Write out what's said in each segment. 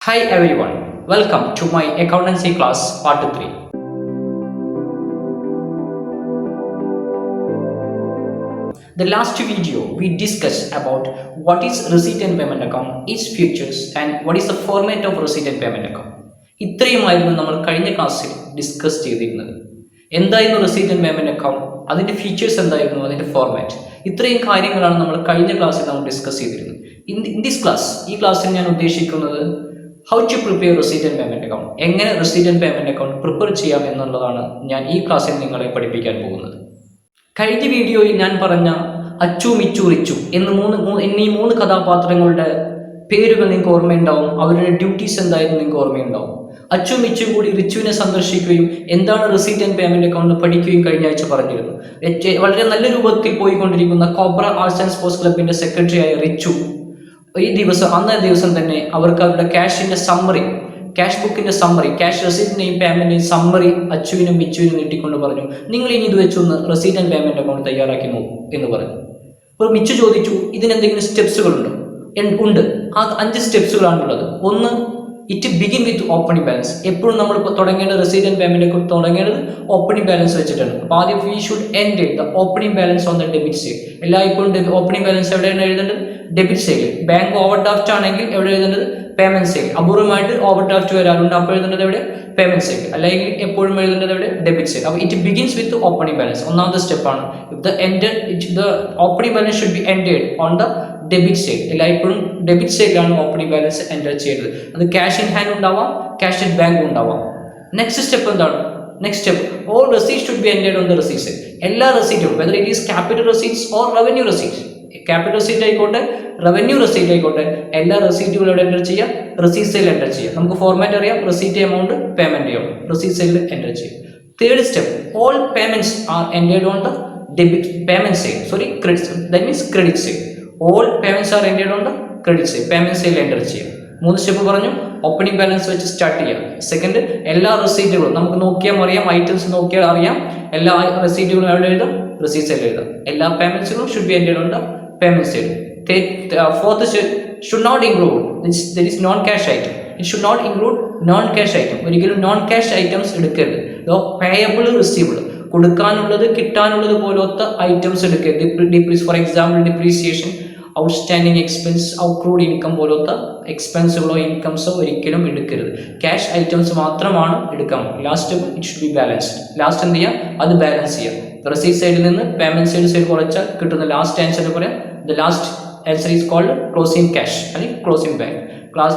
Hi everyone, welcome to my accountancy class part 3. The last video we discussed about what is receipt and payment account, its features and what is the format of receipt and payment account. ഇത്രയുമായിരുന്നു നമ്മൾ കഴിഞ്ഞ ക്ലാസ്സിൽ discuss ചെയ്തിരുന്നത്. എന്തായിരുന്നു receipt and payment account, അതിന്റെ features എന്തായിരുന്നു, അതിന്റെ format, ഇത്രയും കാര്യങ്ങളാണ് നമ്മൾ കഴിഞ്ഞ ക്ലാസ്സിൽ നമ്മൾ ഡിസ്കസ് ചെയ്തിരുന്നത്. ഇൻ ദിസ് ക്ലാസ്, ഈ ക്ലാസ്സിൽ ഞാൻ ഉദ്ദേശിക്കുന്നത് how to prepare receipt and payment account, എങ്ങനെ receipt and payment account prepare ചെയ്യാം എന്നുള്ളതാണ് ഞാൻ ഈ ക്ലാസ്സിൽ നിങ്ങളെ പഠിപ്പിക്കാൻ പോകുന്നത്. കഴിഞ്ഞ വീഡിയോയിൽ ഞാൻ പറഞ്ഞ അച്ചു മിച്ചു റിച്ചു എന്നീ മൂന്ന് കഥാപാത്രങ്ങളുടെ പേരുകൾ നിങ്ങൾക്ക് ഓർമ്മയുണ്ടാവും. അവരുടെ ഡ്യൂട്ടീസ് എന്തായിരുന്നു നിങ്ങൾക്ക് ഓർമ്മയുണ്ടാവും. അച്ചു മിച്ചു കൂടി റിച്ചുവിനെ സന്ദർശിക്കുകയും എന്താണ് റെസീറ്റ് ആൻഡ് പേയ്മെന്റ് അക്കൗണ്ട് പഠിക്കുകയും കഴിഞ്ഞ ആഴ്ച പറഞ്ഞിരുന്നു. വളരെ നല്ല രൂപത്തിൽ പോയിക്കൊണ്ടിരിക്കുന്ന കോബ്ര ആർട്സ് ആൻഡ് സ്പോർട്സ് ക്ലബിന്റെ സെക്രട്ടറിയായ റിച്ചു അന്നേ ദിവസം തന്നെ അവർക്ക് അവരുടെ ക്യാഷ് ബുക്കിന്റെ സമ്മറി, ക്യാഷ് റെസീറ്റിന്റെയും പേയ്മെന്റിന്റെയും സമ്മറി അച്ചുവിനും മിച്ചുവിനും നീട്ടിക്കൊണ്ട് പറഞ്ഞു, നിങ്ങൾ ഇനി ഇത് വെച്ചൊന്ന് റെസീറ്റ് ആൻഡ് പേയ്മെന്റ് അക്കൗണ്ട് തയ്യാറാക്കി നോക്കൂ എന്ന് പറഞ്ഞു. അപ്പോൾ മിച്ചു ചോദിച്ചു, ഇതിനെന്തെങ്കിലും സ്റ്റെപ്സുകളുണ്ടോ? ഉണ്ട്, ആ 5 സ്റ്റെപ്സുകളാണുള്ളത്. ഒന്ന്, it begin with opening balance. എപ്പോഴും നമ്മൾ തുടങ്ങേണ്ടത് റെസീറ്റ് ആൻഡ് പേയ്മെന്റ് അക്കൗണ്ട് തുടങ്ങേണ്ടത് ഓപ്പണിംഗ് ബാലൻസ് വെച്ചിട്ടാണ്. അപ്പോൾ ആദ്യം we should end the opening balance on the debit side. എല്ലായ്പ്പോഴും ഓപ്പണിംഗ് ബാലൻസ് എവിടെയാണ് എഴുതേണ്ടത്? ഡെബിറ്റ് സൈഡിൽ. ബാങ്ക് ഓവർ ഡ്രാഫ്റ്റ് ആണെങ്കിൽ എവിടെ എഴുതേണ്ടത്? Payment side. അപൂർവമായിട്ട് ഓവർ ഡ്രാഫ്റ്റ് വരാറുണ്ട്, അപ്പോൾ എഴുതേണ്ടത് എവിടെ? Payment side. അല്ലെങ്കിൽ എപ്പോഴും എഴുതേണ്ടത് എവിടെ? Debit side. അപ്പോൾ it begins with opening balance, ഒന്നാമത്തെ സ്റ്റെപ്പാണ്. The opening balance should be ended on the debit side. എല്ലായ്പ്പോഴും ഡെബിറ്റ് സൈഡിലാണ് ഓപ്പണിംഗ് ബാലൻസ് എൻ്റർ ചെയ്യേണ്ടത്. അത് ക്യാഷ് ഇൻ ഹാൻഡ് ഉണ്ടാവാം, ക്യാഷ് ഇൻ ബാങ്ക് ഉണ്ടാവാം. നെക്സ്റ്റ് സ്റ്റെപ്പ് എന്താണ്? Next step, all receipt should be ended on the receipt side. എല്ലാ റെസീറ്റും, whether it is capital receipts or revenue receipt, capital receipt ആയിക്കോട്ടെ revenue receipt ആയിക്കോട്ടെ, എല്ലാ റെസീറ്റുകളും എവിടെ enter ചെയ്യുക? Receipt സൈഡിൽ എൻ്റർ ചെയ്യുക. നമുക്ക് ഫോർമാറ്റ് അറിയാം, receipt amount, payment amount, receipt സൈഡിൽ എൻ്റർ ചെയ്യുക. Third step, all payments are ended on the debit payment side, that means credit side. All payments are ended on the credit side, payment സൈഡിൽ enter ചെയ്യുക. 3 step പറഞ്ഞു. Opening balance വെച്ച് start ചെയ്യുക. Second, എല്ലാ റെസീറ്റുകളും നമുക്ക് നോക്കിയാൽ അറിയാം, ഐറ്റംസ് നോക്കിയാൽ അറിയാം, എല്ലാ റെസീറ്റുകളും എവിടെ എഴുതാം? റെസീറ്റ് സൈഡിൽ എഴുതാം. എല്ലാ പേയ്മെന്റ്സുകളും should be ended on the payment side. Fourth should not include, there is non-cash item. It should not include non-cash item. ഒരിക്കലും നോൺ ക്യാഷ് ഐറ്റംസ് എടുക്കരുത്. പേയബിൾ, റിസീവബിൾ, കൊടുക്കാനുള്ളത് കിട്ടാനുള്ളത് പോലത്തെ ഐറ്റംസ് എടുക്കരുത്. For example depreciation, outstanding expense, accrued income പോലത്തെ എക്സ്പെൻസുകളോ ഇൻകംസോ ഒരിക്കലും എടുക്കരുത്. ക്യാഷ് ഐറ്റംസ് മാത്രമാണ് എടുക്കാൻ. Last it should be balanced. Last എന്ത് ചെയ്യുക? അത് ബാലൻസ് ചെയ്യുക. റെസീറ്റ് സൈഡിൽ നിന്ന് പേയ്മെന്റ് സൈഡ് കുറച്ചാൽ കിട്ടുന്ന ലാസ്റ്റ് ആൻസർ പറയാം. The last answer is called closing cash അല്ലെങ്കിൽ ക്ലോസിംഗ് ബാങ്ക്.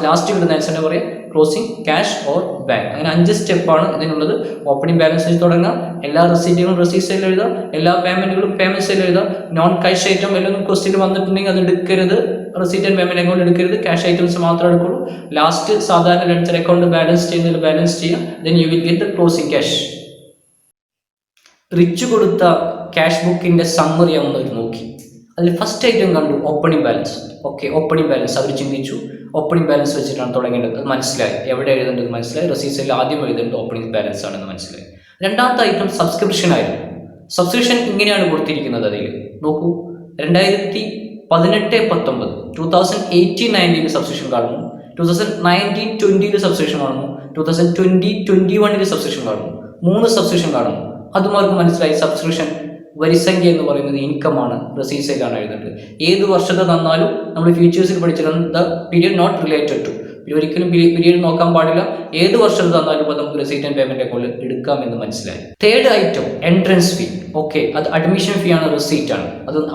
ലാസ്റ്റ് കിട്ടുന്ന ആൻസറിനെ പറയാം ക്ലോസിംഗ് ക്യാഷ് ഓർ ബാങ്ക്. അങ്ങനെ 5 സ്റ്റെപ്പാണ് ഇതിനുള്ളത്. ഓപ്പണിംഗ് ബാലൻസിൽ തുടങ്ങുക, എല്ലാ റെസീറ്റുകളും റെസീറ്റ് സൈഡിൽ എഴുതുക, എല്ലാ പേയ്മെന്റുകളും പേയ്മെന്റ് സൈഡിൽ എഴുതുക. നോൺ ക്യാഷ് ഐറ്റം എല്ലാം ക്വസ്റ്റ്യൻ വന്നിട്ടുണ്ടെങ്കിൽ അത് എടുക്കരുത്. റെസീറ്റ് ആൻഡ് പേയ്മെന്റ് അക്കൗണ്ട് എടുക്കരുത്, ക്യാഷ് ഐറ്റംസ് മാത്രമേ എടുക്കുള്ളൂ. ലാസ്റ്റ് സാധാരണ ലെഡ്ജർ അക്കൗണ്ട് ബാലൻസ് ചെയ്യുന്നതിൽ ബാലൻസ് ചെയ്യുക. Then you will get the closing cash. റിച്ച് കൊടുത്ത ക്യാഷ് ബുക്കിന്റെ സമ്മറി ആവുന്നവർ നോക്കി. അതിൽ ഫസ്റ്റ് ഐറ്റം കണ്ടു opening balance. Okay, opening balance അവർ ചിന്തിച്ചു, ഓപ്പണിംഗ് ബാലൻസ് വെച്ചിട്ടാണ് തുടങ്ങേണ്ടത്. അത് മനസ്സിലായി, എവിടെ എഴുതേണ്ടത് മനസ്സിലായി. റെസീറ്റ് സൈഡിൽ ആദ്യം എഴുതേണ്ടത് ഓപ്പണിംഗ് ബാലൻസ് ആണെന്ന് മനസ്സിലായി. രണ്ടാമത്തെ ഐറ്റം സബ്സ്ക്രിപ്ഷൻ ആയിരുന്നു. സബ്സ്ക്രിപ്ഷൻ ഇങ്ങനെയാണ് കൊടുത്തിരിക്കുന്നത്. അതിൽ നോക്കൂ, 2018-19 2018-19 സബ്സ്ക്രിപ്ഷൻ കാണുന്നു, 2019-20 സബ്സ്ക്രിപ്ഷൻ കാണുന്നു, 2020-21 സബ്സ്ക്രിപ്ഷൻ കാണുന്നു. 3 സബ്സ്ക്രിപ്ഷൻ കാണുന്നു. അതുമാർക്ക് മനസ്സിലായി സബ്സ്ക്രിപ്ഷൻ വരിസംഖ്യ എന്ന് പറയുന്നത് ഇൻകമാണ്, റെസീറ്റ് സൈഡിലാണ് എഴുതേണ്ടത്. ഏത് വർഷത്തെ തന്നാലും നമ്മൾ ഫീച്ചേഴ്സിൽ പഠിച്ചിട്ടുണ്ട് the period not related to. ഒരിക്കലും പീരിയഡ് നോക്കാൻ പാടില്ല. ഏത് വർഷത്തെ തന്നാലും അത് നമുക്ക് റെസീറ്റ് ആൻഡ് പേയ്മെന്റ് അക്കൗണ്ടിൽ എടുക്കാം എന്ന് മനസ്സിലായി. Third item entrance fee. Okay, അത് അഡ്മിഷൻ ഫീ ആണ്, റെസീറ്റ് ആണ്.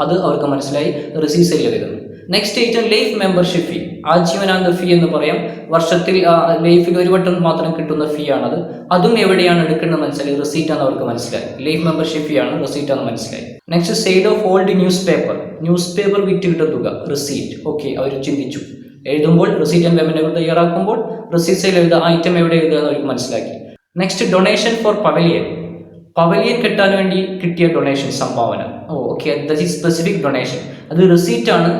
അത് അവർക്ക് മനസ്സിലായി, റെസീറ്റ് സൈഡിൽ എഴുതുന്നു. നെക്സ്റ്റ് ഐറ്റം ലൈഫ് മെമ്പർഷിപ്പ് ഫീ, ആജീവനാന്ത ഫീ എന്ന് പറയാം. വർഷത്തിൽ ലൈഫിൽ ഒരു വട്ടം മാത്രം കിട്ടുന്ന ഫീ ആണത്. അതും എവിടെയാണ് എടുക്കേണ്ടത് മനസ്സിലായി, റെസീറ്റ് ആണ് അവർക്ക് മനസ്സിലായി. ലൈഫ് മെമ്പർഷിപ്പ് ഫീ ആണ്, റെസീറ്റ് ആണ് മനസ്സിലായി. Next sale of old news paper വിറ്റ് കിട്ടുന്ന തുക, റെസീറ്റ്. ഓക്കെ, അവർ ചിന്തിച്ചു. എഴുതുമ്പോൾ റെസീറ്റ് ആൻഡ് പേയ്മെന്റ് തയ്യാറാക്കുമ്പോൾ റെസീറ്റ് സൈഡിൽ എഴുതുക, ഐറ്റം എവിടെ എഴുതുക എന്ന് അവർക്ക് മനസ്സിലാക്കി. നെക്സ്റ്റ് ഡൊണേഷൻ ഫോർ പവലിയൻ കിട്ടാൻ വേണ്ടി കിട്ടിയ ഡൊണേഷൻ, സംഭാവന. Okay, that is specific donation. അത് റെസീറ്റ് ആണ്,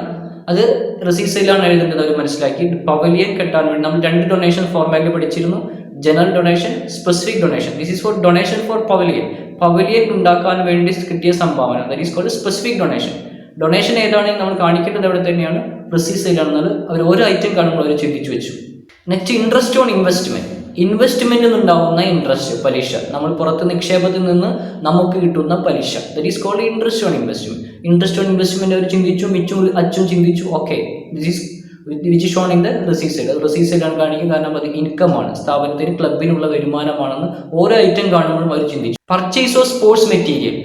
അത് റെസീറ്റ് സൈഡിലാണ് എഴുതേണ്ടത് അവർ മനസ്സിലാക്കി. പവലിയൻ കിട്ടാൻ വേണ്ടി നമ്മൾ 2 ഡൊണേഷൻ ഫോർമാറ്റിൽ പഠിച്ചിരുന്നു. General donation, specific donation. This is for donation for pavilion ഉണ്ടാക്കാൻ വേണ്ടി കിട്ടിയ സംഭാവന, that is called specific donation. Donation ഏതാണെങ്കിൽ നമ്മൾ കാണിക്കേണ്ടത് എവിടെ തന്നെയാണ്? റെസീറ്റ് സൈഡിലാണെന്നത് അവർ ഒരു ഐറ്റം കാണുമ്പോൾ അവർ ചിന്തിച്ചു വെച്ചു. Next interest on investment. ഇൻവെസ്റ്റ്മെന്റിൽ നിന്നുണ്ടാവുന്ന ഇൻട്രസ്റ്റ്, പലിശ, നമ്മൾ പുറത്ത് നിക്ഷേപത്തിൽ നിന്ന് നമുക്ക് കിട്ടുന്ന പലിശ, that is called interest on investment. Interest on investment അവർ ചിന്തിച്ചു, മിച്ചും അച്ചും ചിന്തിച്ചു. Okay, this is which is shown in the receipt side. അത് റെസീറ്റ് സൈഡാണ് കാണിക്കുന്നത്, കാരണം അത് ഇൻകം ആണ്, സ്ഥാപനത്തിന് ക്ലബിനുള്ള വരുമാനമാണെന്ന് ഓരോ ഐറ്റം കാണുമ്പോഴും അവർ ചിന്തിച്ചു. Purchase of sports material.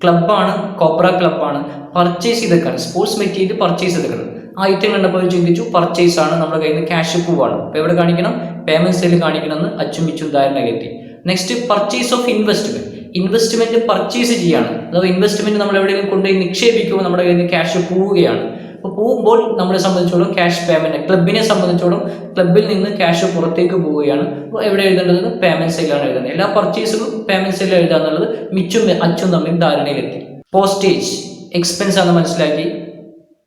ക്ലബ്ബാണ്, കോബ്ര ക്ലബ്ബാണ്, പർച്ചേസ് ചെയ്തേക്കാണ്, സ്പോർട്സ് മെറ്റീരിയൽ പർച്ചേസ് ചെയ്തേക്കുന്നത്. ആ ഐറ്റം കണ്ടപ്പോൾ അവർ ചിന്തിച്ചു പർച്ചേസ് ആണ്, നമ്മുടെ കയ്യിൽ നിന്ന് ക്യാഷ് പോവാണ്. അപ്പോൾ എവിടെ കാണിക്കണം? പേയ്മെന്റ് സൈഡിൽ കാണിക്കണമെന്ന് അച്ചും മിച്ചും ധാരണ കെട്ടി. Next purchase of investment. Investment purchase ചെയ്യാണ്, അഥവാ ഇൻവെസ്റ്റ്മെന്റ് നമ്മൾ എവിടെയെങ്കിലും കൊണ്ടുപോയി നിക്ഷേപിക്കുമ്പോൾ നമ്മുടെ കയ്യിൽ നിന്ന് ക്യാഷ് പോവുകയാണ്. അപ്പോൾ പോകുമ്പോൾ നമ്മളെ സംബന്ധിച്ചോളം ക്യാഷ് പേയ്മെന്റ്, ക്ലബിനെ സംബന്ധിച്ചോളം ക്ലബിൽ നിന്ന് ക്യാഷ് പുറത്തേക്ക് പോവുകയാണ്. അപ്പോൾ എവിടെ എഴുതേണ്ടത്? പേയ്മെന്റ് സൈഡിലാണ് എഴുതുന്നത്. എല്ലാ പർച്ചേസുകളും പേയ്മെന്റ് സൈഡിൽ എഴുതാന്നുള്ളത് മിച്ചും അച്ചും തമ്മിൽ ധാരണയിലെത്തി. പോസ്റ്റേജ് എക്സ്പെൻസ് ആണ് മനസ്സിലാക്കി.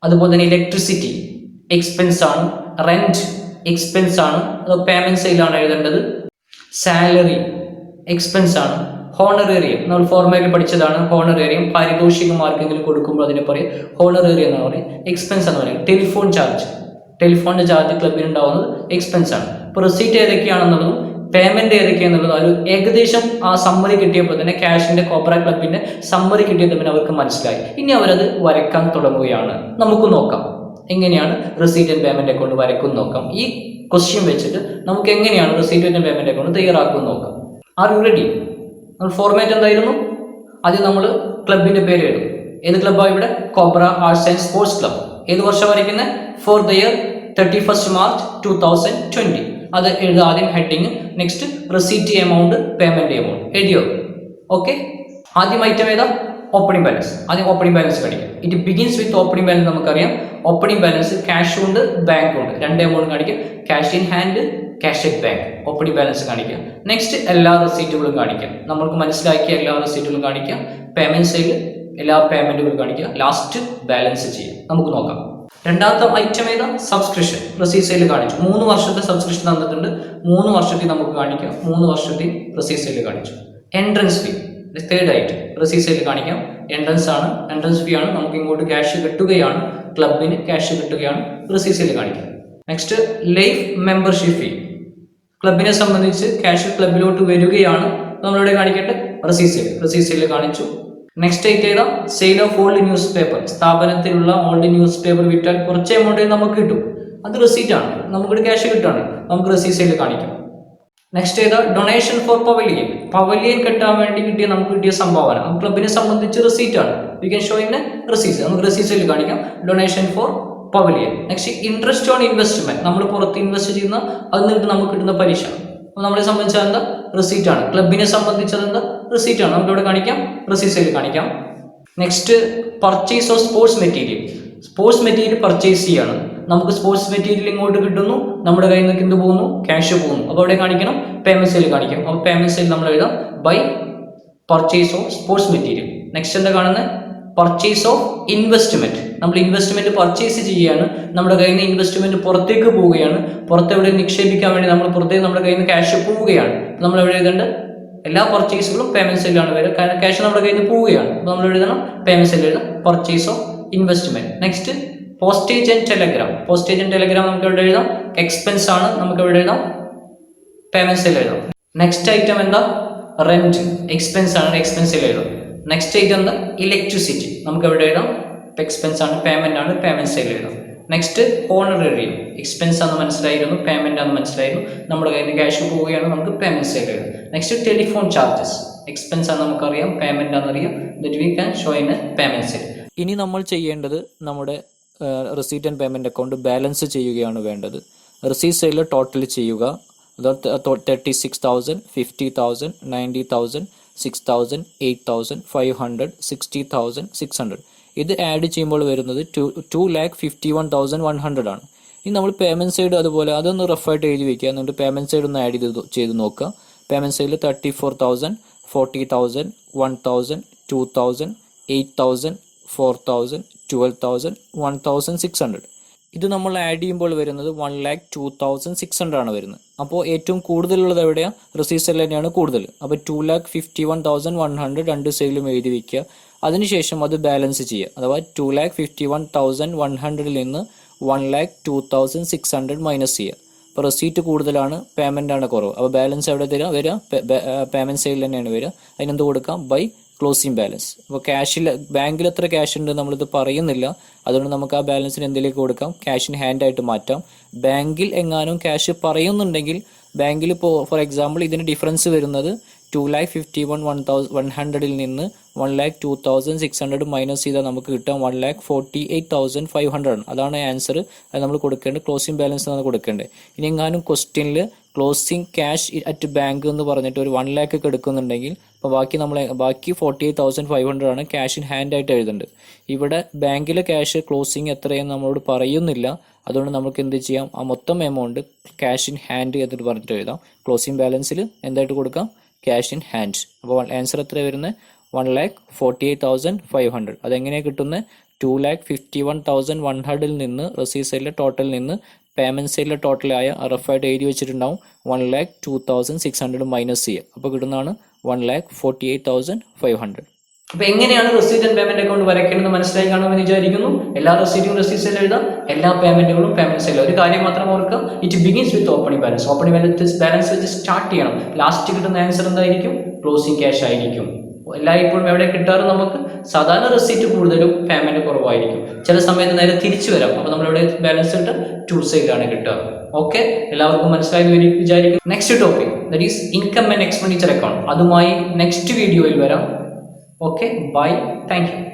അതുപോലെ തന്നെ ഇലക്ട്രിസിറ്റി എക്സ്പെൻസ് ആണ്, റെന്റ് എക്സ്പെൻസ് ആണ്, അത് പേയ്മെന്റ് സൈഡിലാണ് എഴുതേണ്ടത്. സാലറി എക്സ്പെൻസ് ആണ്. ഹോണറേറിയം നമ്മൾ ഫോർമാലിൽ പഠിച്ചതാണ്. ഹോണറേറിയം പാരിതോഷികം ആർക്കെങ്കിലും കൊടുക്കുമ്പോൾ അതിനെ പറയും ഹോണറേറിയം എന്ന് പറയും, എക്സ്പെൻസ് എന്ന് പറയും. ടെലിഫോൺ ചാർജ്, ടെലിഫോണിന്റെ ചാർജ് ക്ലബിന് ഉണ്ടാവുന്നത് എക്സ്പെൻസ് ആണ്. ഇപ്പോൾ റെസീറ്റ് ഏതൊക്കെയാണെന്നുള്ളതും പേയ്മെന്റ് ഏതൊക്കെയാണെന്നുള്ളതും ഒരു ഏകദേശം ആ സമ്മറി കിട്ടിയപ്പോൾ തന്നെ, ക്യാഷിന്റെ കോബ്ര ക്ലബിന്റെ സമ്മറി കിട്ടിയപ്പോൾ തന്നെ അവർക്ക് മനസ്സിലായി. ഇനി അവരത് വരയ്ക്കാൻ തുടങ്ങുകയാണ്. നമുക്ക് നോക്കാം എങ്ങനെയാണ് റെസീറ്റ് ആൻഡ് പേയ്മെന്റ് അക്കൗണ്ട് വരയ്ക്കും നോക്കാം. ഈ ക്വസ്റ്റ്യൻ വെച്ചിട്ട് നമുക്ക് എങ്ങനെയാണ് റെസീറ്റ് ആൻഡ് പേയ്മെന്റ് അക്കൗണ്ട് തയ്യാറാക്കും നോക്കാം. Are you ready? ഫോർമാറ്റ് എന്തായിരുന്നു? ആദ്യം നമ്മൾ ക്ലബിന്റെ പേര് എഴുതും. ഏത് ക്ലബ്ബാണ് ഇവിടെ? Cobra arts and sports club. ഏത് വർഷം വരയ്ക്കുന്നത്? For the year 31 March 2020. അത് എഴുതുക ആദ്യം heading. Next receipt amount, payment amount എഴുതിയോ? ഓക്കെ. ആദ്യം ഐറ്റം ഏതാ? Opening balance. ആദ്യം ഓപ്പണിംഗ് ബാലൻസ് കാണിക്കാം. It begins with opening balance. നമുക്കറിയാം ഓപ്പണിംഗ് ബാലൻസ് ക്യാഷ് ഉണ്ട്, ബാങ്ക് ഉണ്ട്, രണ്ട് എമൗണ്ട് കാണിക്കാം. Cash in hand, cash at bank. Opening balance കാണിക്കാം. നെക്സ്റ്റ് എല്ലാ റെസീറ്റുകളും കാണിക്കാം. നമുക്ക് മനസ്സിലാക്കിയ എല്ലാ റെസീറ്റുകളും കാണിക്കാം. പേയ്മെന്റ് സൈഡിൽ എല്ലാ പേയ്മെന്റുകളും കാണിക്കുക. ലാസ്റ്റ് ബാലൻസ് ചെയ്യാം. നമുക്ക് നോക്കാം. രണ്ടാമത്തെ ഐറ്റം ഏതാ? സബ്സ്ക്രിപ്ഷൻ. റെസീറ്റ് സൈഡിൽ കാണിച്ചു. 3 വർഷത്തെ സബ്സ്ക്രിപ്ഷൻ തന്നിട്ടുണ്ട്. 3 വർഷത്തിൽ നമുക്ക് കാണിക്കാം. 3 വർഷത്തിൽ റെസീറ്റ് സൈഡിൽ കാണിച്ചു. എൻട്രൻസ് ഫീ തേർഡ് ആയിട്ട് റെസീറ്റ് സൈഡിൽ കാണിക്കാം. എൻട്രൻസ് ആണ്, എൻട്രൻസ് ഫീ ആണ്. നമുക്ക് ഇങ്ങോട്ട് ക്യാഷ് കിട്ടുകയാണ്, ക്ലബിന് ക്യാഷ് കിട്ടുകയാണ്, റെസീറ്റ് സൈഡിൽ കാണിക്കാം. Next life membership fee. ക്ലബിനെ സംബന്ധിച്ച് ക്യാഷ് ക്ലബിലോട്ട് വരികയാണ്, നമ്മളിവിടെ കാണിക്കേണ്ടത് റെസീറ്റ് സൈഡ്. റെസീറ്റ് സൈഡിൽ കാണിച്ചു. നെക്സ്റ്റ് ആയിട്ട് ഏതാ? Sale of old newspaper. സ്ഥാപനത്തിലുള്ള ഓൾഡ് ന്യൂസ് പേപ്പർ വിറ്റാൽ കുറച്ച് എമൗണ്ട് നമുക്ക് കിട്ടും, അത് റെസീറ്റ് ആണ്, നമുക്കിവിടെ ക്യാഷ് കിട്ടാണ്, നമുക്ക് റെസീറ്റ് സൈഡിൽ കാണിക്കാം. നെക്സ്റ്റ് ഏതാ? Donation for pavilion. പവലിയൻ കെട്ടാൻ വേണ്ടി നമുക്ക് കിട്ടിയ സംഭാവന, ക്ലബിനെ സംബന്ധിച്ച് റെസീറ്റ് ആണ്. V can show in receipt. നമുക്ക് റെസീറ്റ് സൈഡിൽ കാണിക്കാം donation for pavilion. Next interest on investment. നമ്മൾ പുറത്ത് ഇൻവെസ്റ്റ് ചെയ്യുന്ന അതിൽ നിന്ന് നമുക്ക് കിട്ടുന്ന പലിശ, നമ്മളെ സംബന്ധിച്ചത് എന്താ? റെസീറ്റ് ആണ്. ക്ലബിനെ സംബന്ധിച്ചത് എന്താ? റെസീറ്റ് ആണ്. നമുക്ക് ഇവിടെ കാണിക്കാം, റെസീറ്റ് സൈഡിൽ കാണിക്കാം. Next purchase of sports material. Sports material purchase ചെയ്യാണ്, നമുക്ക് സ്പോർട്സ് മെറ്റീരിയൽ ഇങ്ങോട്ട് കിട്ടുന്നു, നമ്മുടെ കയ്യിൽ നിന്ന് എന്ത് പോകുന്നു? ക്യാഷ് പോകുന്നു. അപ്പോൾ അവിടെ കാണിക്കണം, പേയ്മെന്റ് സൈഡിൽ കാണിക്കാം. അപ്പോൾ പേയ്മെന്റ് സൈഡിൽ നമ്മൾ എഴുതാം by purchase of sports material. Next എന്താ കാണുന്നത്? Purchase of investment. നമ്മൾ ഇൻവെസ്റ്റ്മെന്റ് പർച്ചേസ് ചെയ്യുകയാണ്, നമ്മുടെ കയ്യിൽ നിന്ന് ഇൻവെസ്റ്റ്മെന്റ് പുറത്തേക്ക് പോവുകയാണ്, പുറത്തെവിടെ നിക്ഷേപിക്കാൻ വേണ്ടി നമ്മൾ പുറത്തേക്ക് നമ്മുടെ കയ്യിൽ നിന്ന് ക്യാഷ് പോവുകയാണ്. നമ്മൾ എവിടെ എഴുതേണ്ടത്? എല്ലാ പർച്ചേസുകളും പേയ്മെന്റ് സൈഡിലാണ് വരിക, കാരണം ക്യാഷ് നമ്മുടെ കയ്യിൽ നിന്ന് പോവുകയാണ്. അപ്പോൾ നമ്മൾ എഴുതണം പേയ്മെന്റ് സൈഡിൽ എഴുതാം purchase of investment. Next postage and Telegram. Postage and Telegram നമുക്ക് എവിടെ എഴുതാം? എക്സ്പെൻസ് ആണ്, നമുക്ക് എവിടെ എഴുതാം? പേയ്മെന്റ് സൈഡിൽ എഴുതാം. നെക്സ്റ്റ് ഐറ്റം എന്താ? റെന്റ്. എക്സ്പെൻസ് ആണ്, എക്സ്പെൻസ് സൈഡിൽ എഴുതാം. നെക്സ്റ്റ് ഐറ്റം എന്താ? ഇലക്ട്രിസിറ്റി. നമുക്ക് എവിടെ എഴുതാം? എക്സ്പെൻസ് ആണ്, പേയ്മെന്റ് ആണ്, പേയ്മെന്റ് സൈഡിൽ എഴുതാം. Next honorarium. എക്സ്പെൻസ് ആണെന്ന് മനസ്സിലായിരുന്നു, പേയ്മെന്റ് ആണെന്ന് മനസ്സിലായിരുന്നു, നമ്മുടെ കയ്യിൽ നിന്ന് ക്യാഷ് പോവുകയാണ്, നമുക്ക് പേയ്മെന്റ് സൈഡിൽ എഴുതാം. Next telephone charges. എക്സ്പെൻസ് ആണ് നമുക്കറിയാം, പേയ്മെന്റ് ആണെന്നറിയാം, that we can show in payment side. ഇനി നമ്മൾ ചെയ്യേണ്ടത് നമ്മുടെ receipt and payment account balance ചെയ്യുകയാണ് വേണ്ടത്. റെസീറ്റ് സൈഡിൽ ടോട്ടൽ ചെയ്യുക. അതായത് 36,000, 50,000, 90,000, 6,000, 8,000, 500, 60,000, 600. ഇത് ആഡ് ചെയ്യുമ്പോൾ വരുന്നത് 2,51,100 ആണ്. ഇനി നമ്മൾ പേയ്മെന്റ് സൈഡ് അതുപോലെ അതൊന്ന് റഫായിട്ട് എഴുതി വയ്ക്കുക, എന്നിട്ട് പേയ്മെന്റ് സൈഡ് ഒന്ന് ആഡ് ചെയ്ത് നോക്കുക. പേയ്മെന്റ് സൈഡിൽ 34,000, 40,000, 1,000, 2,000, 8,000, 4,000, 12,000, 1,600. ഇത് നമ്മൾ ആഡ് ചെയ്യുമ്പോൾ വരുന്നത് 1,02,600 ആണ് വരുന്നത്. അപ്പോൾ ഏറ്റവും കൂടുതലുള്ളത് എവിടെയാണ്? റെസീറ്റ് സൈഡിൽ തന്നെയാണ് കൂടുതൽ. അപ്പോൾ 2,51,100 രണ്ട് സൈഡിലും എഴുതി വയ്ക്കുക. അതിനുശേഷം അത് ബാലൻസ് ചെയ്യുക. അഥവാ 2,51,100 നിന്ന് 1,02,600 മൈനസ് ചെയ്യുക. ഇപ്പോൾ റെസീറ്റ് കൂടുതലാണ്, പേയ്മെൻ്റ് ആണ് കുറവ്. അപ്പോൾ ബാലൻസ് എവിടെ വരിക പേയ്മെൻറ്റ് സൈഡിൽ തന്നെയാണ് വരിക. അതിനെന്ത് കൊടുക്കാം? By closing balance. അപ്പോൾ ക്യാഷിൽ ബാങ്കിൽ എത്ര ക്യാഷ് ഉണ്ട് നമ്മളിത് പറയുന്നില്ല, അതുകൊണ്ട് നമുക്ക് ആ ബാലൻസിന് എന്തിലേക്ക് കൊടുക്കാം? ക്യാഷ് ഇൻ ഹാൻഡ് ആയിട്ട് മാറ്റാം. ബാങ്കിൽ എങ്ങാനും ക്യാഷ് പറയുന്നുണ്ടെങ്കിൽ ബാങ്കിൽ ഇപ്പോൾ ഫോർ എക്സാമ്പിൾ ഇതിന് ഡിഫറൻസ് വരുന്നത് 2,51,100 നിന്ന് 1,02,600 മൈനസ് ചെയ്താൽ നമുക്ക് കിട്ടാം 1,48,500 ആണ്. അതാണ് ആൻസർ. അത് നമ്മൾ കൊടുക്കേണ്ടത് ക്ലോസിംഗ് ബാലൻസ് ആണ് കൊടുക്കേണ്ടത്. ഇനി എങ്ങാനും ക്വസ്റ്റ്യനിൽ ക്ലോസിംഗ് ക്യാഷ് അറ്റ് ബാങ്ക് എന്ന് പറഞ്ഞിട്ട് ഒരു 1 lakh ഒക്കെ എടുക്കുന്നുണ്ടെങ്കിൽ അപ്പോൾ ബാക്കി 48,500 ആണ് ക്യാഷ് ഇൻ ഹാൻഡ് ആയിട്ട് എഴുതുന്നുണ്ട്. ഇവിടെ ബാങ്കിലെ ക്യാഷ് ക്ലോസിംഗ് എത്രയെന്ന് നമ്മളോട് പറയുന്നില്ല, അതുകൊണ്ട് നമുക്ക് എന്ത് ചെയ്യാം? ആ മൊത്തം എമൗണ്ട് ക്യാഷ് ഇൻ ഹാൻഡ് എന്നിട്ട് പറഞ്ഞിട്ട് എഴുതാം. ക്ലോസിംഗ് ബാലൻസിൽ എന്തായിട്ട് കൊടുക്കാം? Cash in hand. അപ്പോൾ ആൻസർ എത്ര വരുന്നത്? 1,48,500. അതെങ്ങനെയാണ് കിട്ടുന്നത്? 2,51,100 നിന്ന് റെസീറ്റ് സൈഡിലെ ടോട്ടലിൽ നിന്ന് പേയ്മെൻറ്റ് സൈഡിലെ ടോട്ടലായ റഫായിട്ട് എഴുതി വെച്ചിട്ടുണ്ടാവും 1,02,600 മൈനസ് ചെയ്യുക. അപ്പോൾ കിട്ടുന്നതാണ് 1,48,500. അപ്പോൾ എങ്ങനെയാണ് റെസീറ്റ് ആൻഡ് പേയ്മെന്റ് അക്കൗണ്ട് വരയ്ക്കേണ്ടത് മനസ്സിലായി കാണുമെന്ന് വിചാരിക്കുന്നു. എല്ലാ റെസീറ്റും റെസീറ്റ് സൈഡിൽ എഴുതാം, എല്ലാ പേയ്മെന്റുകളും പേയ്മെന്റ് സൈഡിൽ. ഒരു കാര്യം മാത്രം ഓർക്കുക, it begins with opening balance. Opening balance വെച്ച് സ്റ്റാർട്ട് ചെയ്യണം. ലാസ്റ്റ് കിട്ടുന്ന ആൻസർ എന്തായിരിക്കും? ക്ലോസിംഗ് ക്യാഷ് ആയിരിക്കും. എല്ലായ്പ്പോഴും എവിടെ കിട്ടാറ്? നമുക്ക് സാധാരണ റെസീറ്റ് കൂടുതലും പേയ്മെന്റ് കുറവായിരിക്കും. ചില സമയത്ത് നേരെ തിരിച്ചു വരാം. അപ്പോൾ നമ്മൾ എവിടെ ബാലൻസ് കിട്ടുക? ടൂൾ സൈഡിലാണ് കിട്ടുക. ഓക്കെ, എല്ലാവർക്കും മനസ്സിലായി വിചാരിക്കും. Next topic that is income and expenditure account. അതുമായി നെക്സ്റ്റ് വീഡിയോയിൽ വരാം. Okay, bye. Thank you.